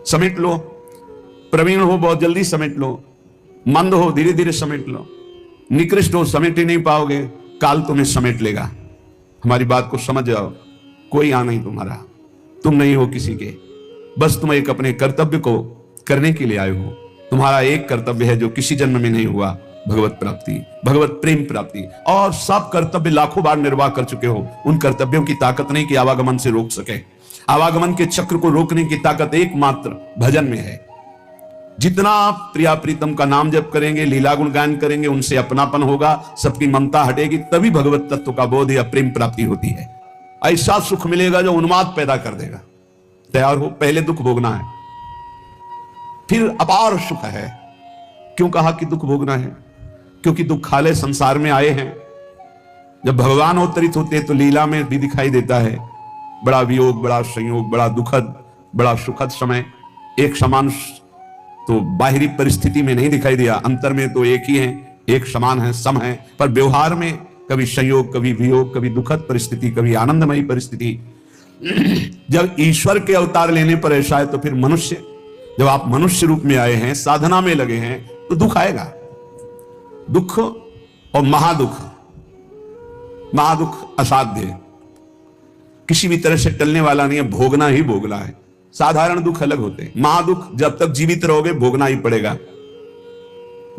समेट लो, प्रवीण हो बहुत जल्दी समेट लो, मंद हो धीरे धीरे समेट लो, निकृष्ट हो समेट ही नहीं पाओगे, काल तुम्हें समेट लेगा। हमारी बात को समझ जाओ, कोई आ नहीं तुम्हारा, तुम नहीं हो किसी के, बस तुम एक अपने कर्तव्य को करने के लिए आए हो। तुम्हारा एक कर्तव्य है जो किसी जन्म में नहीं हुआ, भगवत प्राप्ति, भगवत प्रेम प्राप्ति। और सब कर्तव्य लाखों बार निर्वाह कर चुके हो, उन कर्तव्यों की ताकत नहीं कि आवागमन से रोक सके। आवागमन के चक्र को रोकने की ताकत एकमात्र भजन में है। जितना आप प्रिया प्रीतम का नाम जप करेंगे, लीला गुण गायन करेंगे, उनसे अपनापन होगा, सबकी ममता हटेगी, तभी भगवत तत्व का बोध या प्रेम प्राप्ति होती है। ऐसा सुख मिलेगा जो उन्माद पैदा कर देगा। तैयार हो, पहले दुख भोगना है, फिर अपार सुख है। क्यों कहा कि दुख भोगना है? क्योंकि दुखालय संसार में आए हैं। जब भगवान अवतरित होते हैं तो लीला में भी दिखाई देता है बड़ा वियोग, बड़ा संयोग, बड़ा दुखद, बड़ा सुखद समय। एक समान तो बाहरी परिस्थिति में नहीं दिखाई दिया, अंतर में तो एक ही है, एक समान है, सम है, पर व्यवहार में कभी संयोग, कभी वियोग, कभी दुखद परिस्थिति, कभी आनंदमयी परिस्थिति। जब ईश्वर के अवतार लेने पर ऐसा है तो फिर मनुष्य, जब आप मनुष्य रूप में आए हैं, साधना में लगे हैं, तो दुख आएगा। दुख और महादुख, महादुख असाध्य, किसी भी तरह से टलने वाला नहीं है, भोगना ही भोगना है। साधारण दुख अलग होते हैं, महादुख जब तक जीवित रहोगे भोगना ही पड़ेगा।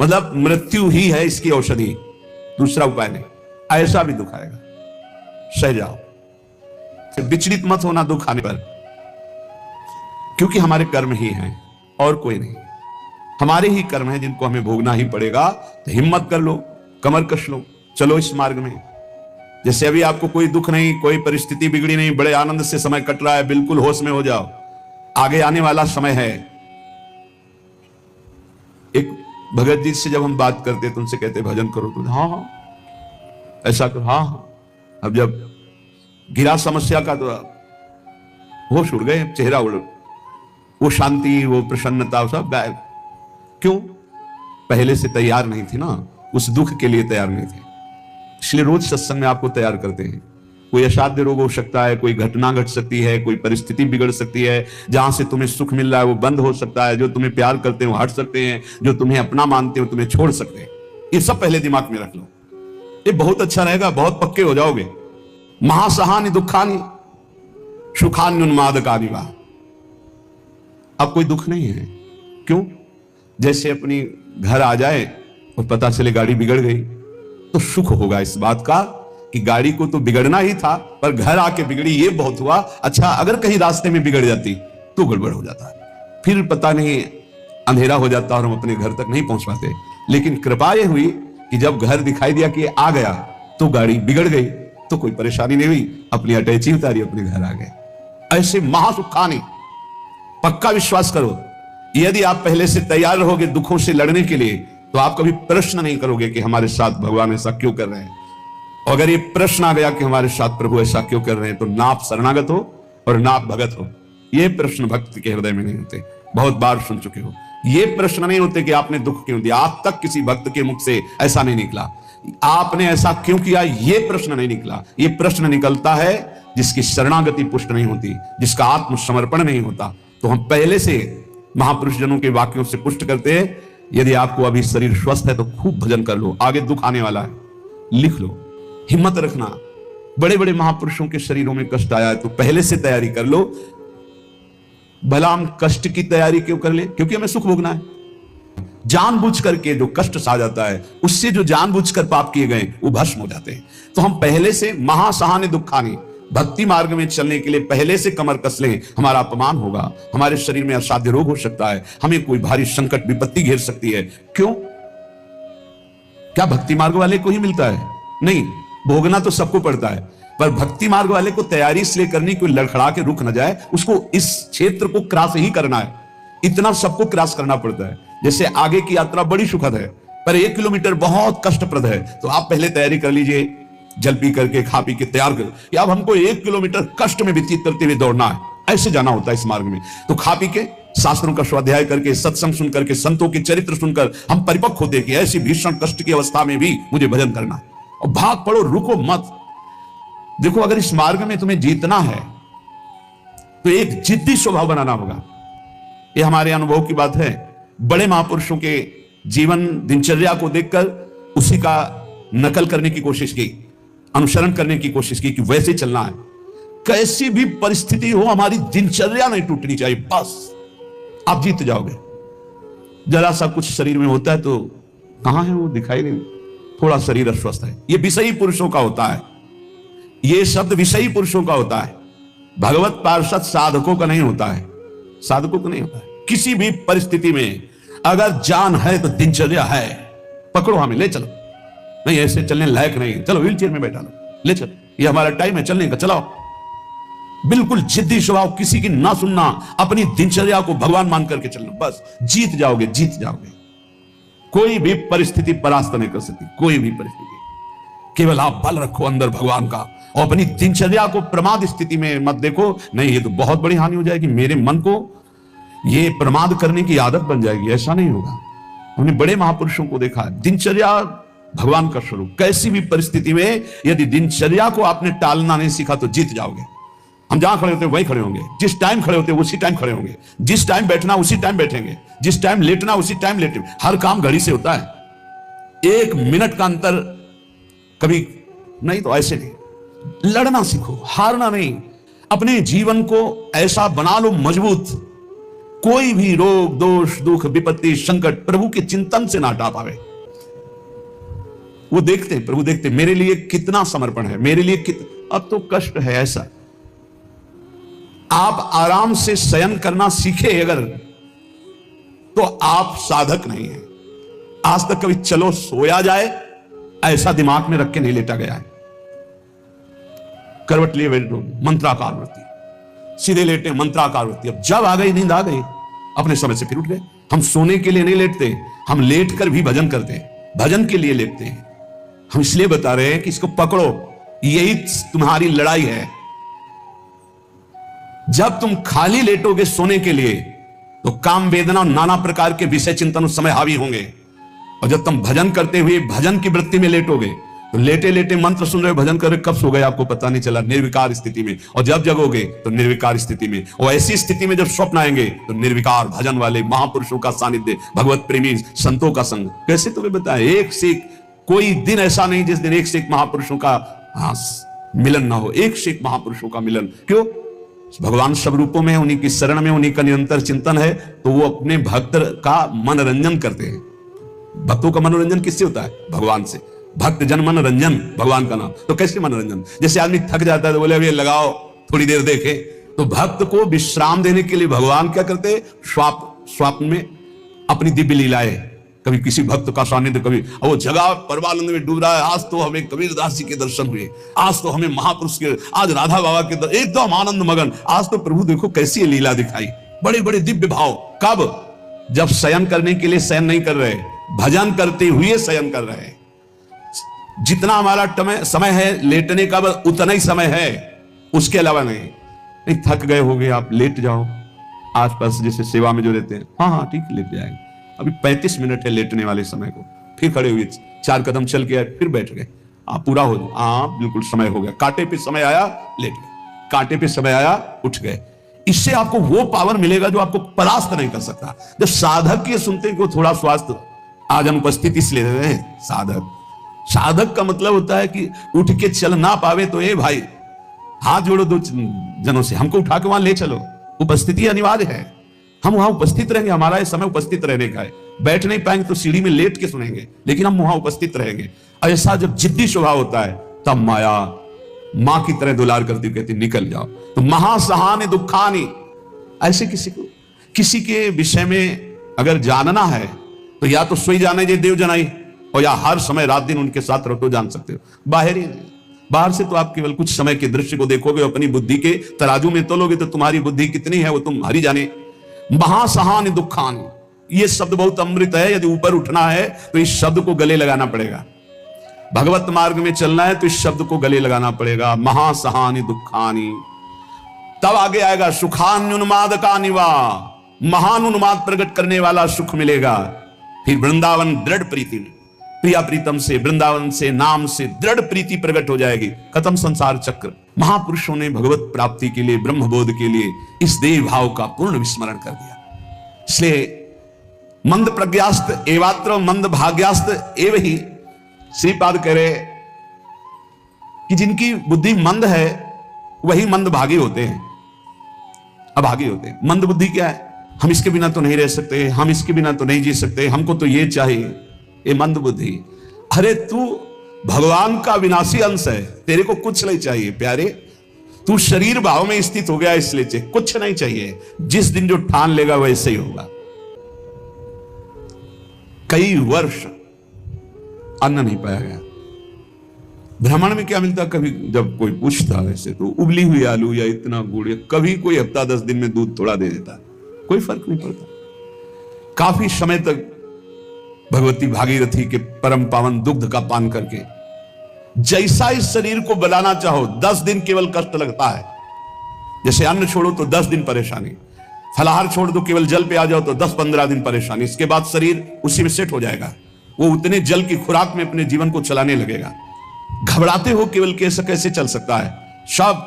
मतलब मृत्यु ही है इसकी औषधि, दूसरा उपाय नहीं। ऐसा भी दुख आएगा, सह जाओ, विचलित मत होना दुख आने पर, क्योंकि हमारे कर्म ही हैं और कोई नहीं। हमारे ही कर्म हैं जिनको हमें भोगना ही पड़ेगा। तो हिम्मत कर लो, कमर कस लो, चलो इस मार्ग में। जैसे अभी आपको कोई दुख नहीं, कोई परिस्थिति बिगड़ी नहीं, बड़े आनंद से समय कट रहा है, बिल्कुल होश में हो जाओ। आगे आने वाला समय है। एक भगत जी से जब हम बात करते तो उनसे कहते भजन करो, तो हाँ हाँ ऐसा करो, हाँ हाँ। अब जब गिरा समस्या का तो होश उड़ गए, चेहरा उड़, वो शांति, वो प्रसन्नता, सब गायब। क्यों? पहले से तैयार नहीं थी ना, उस दुख के लिए तैयार नहीं थे। इसलिए रोज सत्संग में आपको तैयार करते हैं। कोई असाध्य रोग हो सकता है, कोई घटना घट सकती है, कोई परिस्थिति बिगड़ सकती है, जहां से तुम्हें सुख मिल रहा है वो बंद हो सकता है, जो तुम्हें प्यार करते हो हट सकते हैं, जो तुम्हें अपना मानते हो तुम्हें छोड़ सकते हैं। ये सब पहले दिमाग में रख लो, ये बहुत अच्छा रहेगा, बहुत पक्के हो जाओगे। महासहानि दुखानि सुखान्युन्मादकानि वा। अब कोई दुख नहीं है। क्यों? जैसे अपनी घर आ जाए और पता चले गाड़ी बिगड़ गई, तो सुख होगा इस बात का कि गाड़ी को तो बिगड़ना ही था, पर घर आके बिगड़ी ये बहुत हुआ। अच्छा, अगर कहीं रास्ते में बिगड़ जाती तो गड़बड़ हो जाता, फिर पता नहीं अंधेरा हो जाता और हम अपने घर तक नहीं पहुंच पाते। लेकिन कृपा ये हुई कि जब घर दिखाई दिया कि आ गया, तो गाड़ी बिगड़ गई, तो कोई परेशानी नहीं हुई, अपनी अटैची उतारी, अपने घर आ गए। ऐसे महासुखानी, पक्का विश्वास करो, यदि आप पहले से तैयार रहोगे दुखों से लड़ने के लिए, तो आप कभी प्रश्न नहीं करोगे कि हमारे साथ भगवान ऐसा क्यों कर रहे हैं। अगर ये प्रश्न आ गया कि हमारे साथ प्रभु ऐसा क्यों कर रहे हैं, तो ना आप शरणागत हो और ना आप भगत हो। ये प्रश्न भक्त के हृदय में नहीं होते, बहुत बार सुन चुके हो। ये प्रश्न नहीं होते कि आपने दुख क्यों दिया, आज तक किसी भक्त के मुख से ऐसा नहीं निकला। आपने ऐसा क्यों किया, ये प्रश्न नहीं निकला। ये प्रश्न निकलता है जिसकी शरणागति पुष्ट नहीं होती, जिसका आत्मसमर्पण नहीं होता। तो हम पहले से महापुरुष जनों के वाक्यों से पुष्ट करते हैं। यदि आपको अभी शरीर स्वस्थ है तो खूब भजन कर लो, आगे दुख आने वाला है, लिख लो, हिम्मत रखना। बड़े बड़े महापुरुषों के शरीरों में कष्ट आया है तो पहले से तैयारी कर लो। भला हम कष्ट की तैयारी क्यों कर ले? क्योंकि हमें सुख भोगना है। जानबूझ करके जो कष्ट सा जाता है, उससे जो जानबूझकर पाप किए गए वो भस्म हो जाते हैं। तो हम पहले से महासहानि दुखानि, भक्ति मार्ग में चलने के लिए पहले से कमर कस लें। हमारा अपमान होगा, हमारे शरीर में असाध्य रोग हो सकता है, हमें कोई भारी संकट विपत्ति घेर सकती है। क्यों? क्या भक्ति मार्ग वाले को ही मिलता है? नहीं, भोगना तो सबको पड़ता है, पर भक्ति मार्ग वाले को तैयारी इसलिए करनी कोई लड़खड़ा के रुक न जाए, उसको इस क्षेत्र को क्रॉस ही करना है। इतना सबको क्रॉस करना पड़ता है। जैसे आगे की यात्रा बड़ी सुखद है, पर 1 किलोमीटर बहुत कष्टप्रद है, तो आप पहले तैयारी कर लीजिए, जल पी करके खा पी के तैयार कर कि अब हमको 1 किलोमीटर कष्ट में व्यतीत करते हुए दौड़ना है, ऐसे जाना होता है इस मार्ग में। तो खा पी के शास्त्रों का स्वाध्याय करके, सत्संग सुन करके, संतों के चरित्र सुनकर हम परिपक्व होते कि ऐसी भीषण कष्ट की अवस्था में भी मुझे भजन करना है। और भाग पड़ो, रुको मत। देखो, अगर इस मार्ग में तुम्हें जीतना है तो एक जिद्दी स्वभाव बनाना होगा, ये हमारे अनुभव की बात है। बड़े महापुरुषों के जीवन दिनचर्या को देखकर उसी का नकल करने की कोशिश की, अनुसरण करने की कोशिश की कि वैसे चलना है। कैसी भी परिस्थिति हो हमारी दिनचर्या नहीं टूटनी चाहिए, बस आप जीत जाओगे। जरा सा कुछ शरीर में होता है तो कहां है वो, दिखाई नहीं, थोड़ा शरीर अस्वस्थ है, ये विषयी पुरुषों का होता है। ये शब्द विषयी पुरुषों का होता है, भगवत पार्षद साधकों का नहीं होता है, साधकों का नहीं होता है। किसी भी परिस्थिति में अगर जान है तो दिनचर्या है, पकड़ो हमें, ले चलो। नहीं ऐसे चलने लायक नहीं, चलो व्हील चेयर में बैठा लो, ले चलो, ये हमारा टाइम है चलने का, चलाओ। बिल्कुल जिद्दी स्वभाव, किसी की ना सुनना, अपनी दिनचर्या को भगवान मान करके चलना, बस जीत जाओगे, जीत जाओगे। कोई भी परिस्थिति परास्त नहीं कर सकती, कोई भी परिस्थिति। केवल आप बल रखो अंदर भगवान का और अपनी दिनचर्या को प्रमाद स्थिति में मत देखो। नहीं ये तो बहुत बड़ी हानि हो जाएगी, मेरे मन को ये प्रमाद करने की आदत बन जाएगी, ऐसा नहीं होगा। हमने बड़े महापुरुषों को देखा, दिनचर्या भगवान का स्वरूप। कैसी भी परिस्थिति में यदि दिनचर्या को आपने टालना नहीं सीखा तो जीत जाओगे। हम जहां खड़े होते हैं वहीं खड़े होंगे, जिस टाइम खड़े होते हैं उसी टाइम खड़े होंगे, जिस टाइम बैठना उसी टाइम बैठेंगे, जिस टाइम लेटना उसी टाइम लेटेंगे। हर काम घड़ी से होता है, 1 मिनट का अंतर कभी नहीं। तो ऐसे नहीं, लड़ना सीखो, हारना नहीं। अपने जीवन को ऐसा बना लो मजबूत, कोई भी रोग दोष दुख विपत्ति संकट प्रभु के चिंतन से ना हटा पावे। वो देखते, प्रभु देखते मेरे लिए कितना समर्पण है, मेरे लिए अब तो कष्ट है ऐसा। आप आराम से शयन करना सीखे अगर, तो आप साधक नहीं है। आज तक कभी चलो सोया जाए ऐसा दिमाग में रख के नहीं लेटा गया है। करवट लिए बैठो, मंत्राकार वृत्ति, सीधे लेटे मंत्राकार वृत्ति। अब जब आ गई नींद आ गई, अपने समय से फिर उठ गए। हम सोने के लिए नहीं लेटते, हम लेट कर भी भजन करते हैं, भजन के लिए लेटते हैं। हम इसलिए बता रहे हैं कि इसको पकड़ो, यही तुम्हारी लड़ाई है। जब तुम खाली लेटोगे सोने के लिए तो काम वेदना और नाना प्रकार के विषय चिंतन उस समय हावी होंगे। और जब तुम भजन करते हुए भजन की वृत्ति में लेटोगे तो लेटे लेटे मंत्र सुन रहे हो, भजन कर रहे, कब सो गए आपको पता नहीं चला, निर्विकार स्थिति में। और जब जगोगे तो निर्विकार स्थिति में। और ऐसी स्थिति में जब स्वप्न आएंगे तो निर्विकार भजन वाले महापुरुषों का सानिध्य, भगवत प्रेमी संतों का संग। कैसे तुम्हें बताएं, एक से एक कोई दिन ऐसा नहीं जिस दिन एक से एक महापुरुषों का मिलन ना हो, एक से एक महापुरुषों का मिलन। क्यों? भगवान सब रूपों में, उन्हीं की शरण में, उन्हीं का निरंतर चिंतन है, तो वो अपने भक्त का मनोरंजन करते हैं। भक्तों का मनोरंजन किससे होता है? भगवान से। भक्त जन मनोरंजन भगवान का नाम। तो कैसे मनोरंजन? जैसे आदमी थक जाता है तो बोले अभी लगाओ थोड़ी देर देखे। तो भक्त को विश्राम देने के लिए भगवान क्या करते? स्वप्न में अपनी दिव्य लीलाएं, कभी किसी भक्त का सानिध्य, कभी वो जगह परमानंद में डूब रहा है, आज तो हमें कबीरदास जी के दर्शन हुए, आज तो हमें महापुरुष के, आज राधा बाबा के दर्शन, एकदम आनंद मगन। आज तो प्रभु देखो कैसी लीला दिखाई, बड़े बड़े दिव्य भाव। कब? जब शयन करने के लिए शयन नहीं कर रहे, भजन करते हुए शयन कर रहे। जितना हमारा समय है लेटने का उतना ही समय है, उसके अलावा नहीं। थक गए होगे आप, लेट जाओ। आसपास जैसे सेवा में जो रहते हैं, हाँ ठीक लेट जाएंगे, अभी 35 मिनट है लेटने वाले समय को। फिर खड़े हुए 4 कदम चल के आए, फिर बैठ गए, आप पूरा हो जाए, हाँ बिल्कुल समय हो गया। कांटे पे समय आया लेट गए, कांटे पे समय आया उठ गए। इससे आपको वो पावर मिलेगा जो आपको परास्त नहीं कर सकता। जब साधक ये सुनते हैं कि थोड़ा स्वास्थ्य, आज हम उपस्थिति इसलिए दे रहे हैं, साधक का मतलब होता है कि उठ के चल ना पावे तो ए भाई हाथ जोड़ो 2 जनों से, हमको उठा के वहां ले चलो। उपस्थिति अनिवार्य है, हम वहां उपस्थित रहेंगे, हमारा ये समय उपस्थित रहने का है। बैठ नहीं पाएंगे तो सीढ़ी में लेट के सुनेंगे, लेकिन हम वहां उपस्थित रहेंगे। ऐसा जब जिद्दी स्वभाव होता है तब माया मां की तरह दुलार करती कहती निकल जाओ। तो महासहानि दुखानि, ऐसे किसी के विषय में अगर जानना है तो या तो सोई जाने जे देव जनाई, और या हर समय रात दिन उनके साथ रहो तो जान सकते हो। बाहर से तो आप केवल कुछ समय के दृश्य को देखोगे, अपनी बुद्धि के तराजू में तोलोगे तो तुम्हारी बुद्धि कितनी है वो तुम हरी जाने। महासहानि दुखानि, ये शब्द बहुत अमृत है। यदि ऊपर उठना है तो इस शब्द को गले लगाना पड़ेगा। भगवत मार्ग में चलना है तो इस शब्द को गले लगाना पड़ेगा। महासहानि दुखानि। तब आगे आएगा सुखान्युन्माद का निवा, महान उन्माद प्रकट करने वाला सुख मिलेगा। फिर वृंदावन दृढ़ प्रीति में, प्रिया प्रीतम से, वृंदावन से, नाम से दृढ़ प्रीति प्रकट हो जाएगी। खत्म संसार चक्र। महापुरुषों ने भगवत प्राप्ति के लिए, ब्रह्मबोध के लिए इस देह भाव का पूर्ण विस्मरण कर दिया। इसलिए मंद प्रज्ञास्त एवात्र मंद भाग्यास्त एव ही श्रीपाद कह रहे कि जिनकी बुद्धि मंद है वही मंद भागी होते हैं, अभागी होते हैं। मंद बुद्धि क्या है? हम इसके बिना तो नहीं रह सकते, हम इसके बिना तो नहीं जी सकते, हमको तो ये चाहिए, ये मंद बुद्धि। अरे तू भगवान का विनाशी अंश है, तेरे को कुछ नहीं चाहिए प्यारे, तू शरीर भाव में स्थित हो गया इसलिए चाहिए, कुछ नहीं चाहिए। जिस दिन जो ठान लेगा वैसे ही होगा। कई वर्ष अन्न नहीं पाया गया। ब्राह्मण में क्या मिलता? कभी जब कोई पूछता वैसे तो उबली हुई आलू या इतना गुड़, या कभी कोई हफ्ता 10 दिन में दूध थोड़ा दे देता, कोई फर्क नहीं पड़ता। काफी समय तक भगवती भागीरथी के परम पावन दुग्ध का पान करके जैसा इस शरीर को बनाना चाहो 10 दिन केवल कष्ट लगता है। जैसे अन्न छोड़ो तो 10 दिन परेशानी, फलाहार छोड़ दो केवल जल पे आ जाओ तो 10-15 दिन परेशानी, इसके बाद शरीर उसी में सेट हो जाएगा। वो उतने जल की खुराक में अपने जीवन को चलाने लगेगा। घबराते हो केवल कैसे कैसे चल सकता है, सब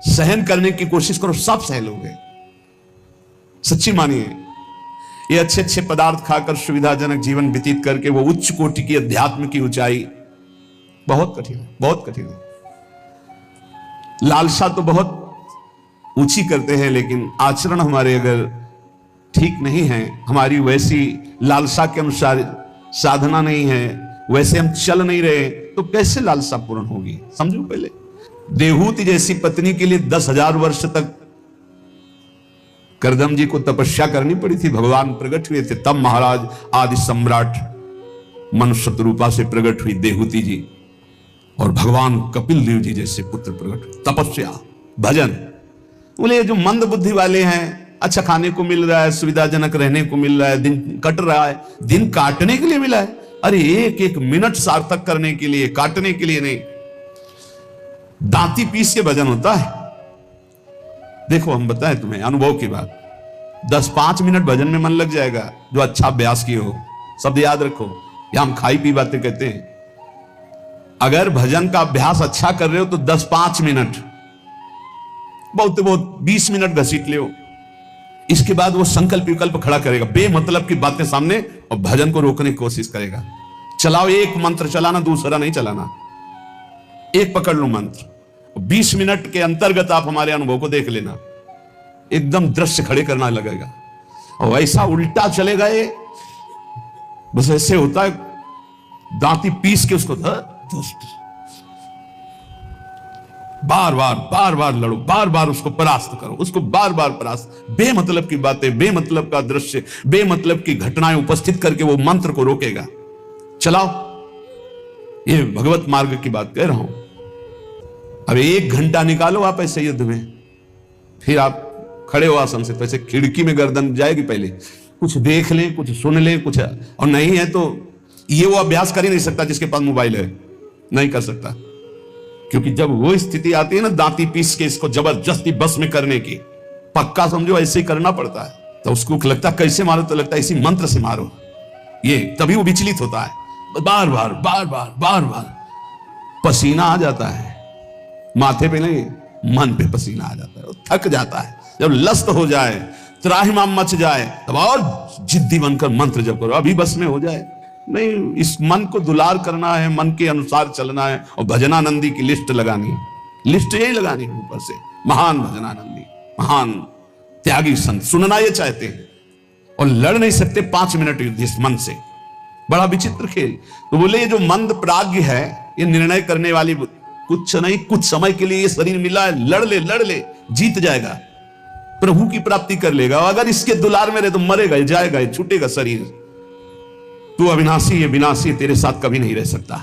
सहन करने की कोशिश करो, सब सह लोगे। सच्ची मानिए, ये अच्छे अच्छे पदार्थ खाकर सुविधाजनक जीवन व्यतीत करके वो उच्च कोटि की अध्यात्म की ऊंचाई बहुत कठिन है, बहुत कठिन है। लालसा तो बहुत ऊंची करते हैं, लेकिन आचरण हमारे अगर ठीक नहीं है, हमारी वैसी लालसा के अनुसार साधना नहीं है, वैसे हम चल नहीं रहे, तो कैसे लालसा पूर्ण होगी? समझो पहले। देहूति जैसी पत्नी के लिए 10,000 वर्ष तक करदम जी को तपस्या करनी पड़ी थी। भगवान प्रकट हुए थे, तब महाराज आदि सम्राट मनुष्य रूपा से प्रकट हुई देहूति जी, और भगवान कपिल देव जी जैसे पुत्र प्रकट हुए। तपस्या, भजन। बोले जो मंद बुद्धि वाले हैं, अच्छा खाने को मिल रहा है, सुविधाजनक रहने को मिल रहा है, दिन कट रहा है, दिन काटने के लिए मिला है। अरे एक एक मिनट सार्थक करने के लिए, काटने के लिए नहीं। दांती पीस के भजन होता है। देखो हम बताएं तुम्हें अनुभव की बात, 10-5 मिनट भजन में मन लग जाएगा जो अच्छा अभ्यास किए हो। शब्द याद रखो, यहां हम खाई पी बातें कहते हैं। अगर भजन का अभ्यास अच्छा कर रहे हो तो 10-5 मिनट, बहुत बहुत 20 मिनट घसीट ले। इसके बाद वो संकल्प विकल्प खड़ा करेगा, बेमतलब की बातें सामने, और भजन को रोकने की कोशिश करेगा। चलाओ, एक मंत्र चलाना, दूसरा नहीं चलाना, एक पकड़ लो मंत्र। 20 मिनट के अंतर्गत आप हमारे अनुभव को देख लेना, एकदम दृश्य खड़े करना लगेगा। और ऐसा उल्टा चलेगा ये, बस ऐसे होता है, दांती पीस के उसको बार बार लड़ो, बार बार उसको परास्त करो, उसको बार बार परास्त। बेमतलब की बातें, बेमतलब का दृश्य, बेमतलब की घटनाएं उपस्थित करके वो मंत्र को रोकेगा। चलाओ, ये भगवत मार्ग की बात कह रहा हूं। अब 1 घंटा निकालो आप ऐसे युद्ध में, फिर आप खड़े हो आसन से, तो ऐसे खिड़की में गर्दन जाएगी, पहले कुछ देख लें, कुछ सुन लें, कुछ, और नहीं है तो ये वो अभ्यास कर ही नहीं सकता जिसके पास मोबाइल है, नहीं कर सकता। क्योंकि जब वो स्थिति आती है ना दांती पीस के इसको जबरदस्ती बस में करने की, पक्का समझो ऐसे ही करना पड़ता है। तो उसको लगता है कैसे मारो, तो लगता है इसी मंत्र से मारो, ये तभी वो विचलित होता है। बार बार बार बार बार बार पसीना आ जाता है, माथे पे नहीं मन पे पसीना आ जाता है, थक जाता है। जब लस्त हो जाए, त्राहिमाम मच जाए, तब और जिद्दी बनकर मंत्र जप करो, अभी बस में हो जाए। नहीं, इस मन को दुलार करना है, मन के अनुसार चलना है, और भजनानंदी की लिस्ट लगानी है, लिस्ट यही लगानी है ऊपर से। महान भजनानंदी, महान त्यागी संत, सुनना ये चाहते हैं और लड़ नहीं सकते 5 मिनट युद्ध इस मन से। बड़ा विचित्र खेल। तो बोले ये जो मंद प्राज्ञ है, ये निर्णय करने वाली, कुछ नहीं, कुछ समय के लिए ये शरीर मिला है, लड़ ले, जीत जाएगा, प्रभु की प्राप्ति कर लेगा। अगर इसके दुलार में रहे तो मरेगा, जाएगा, छूटेगा शरीर। तू अविनाशी है, विनाशी तेरे साथ कभी नहीं रह सकता।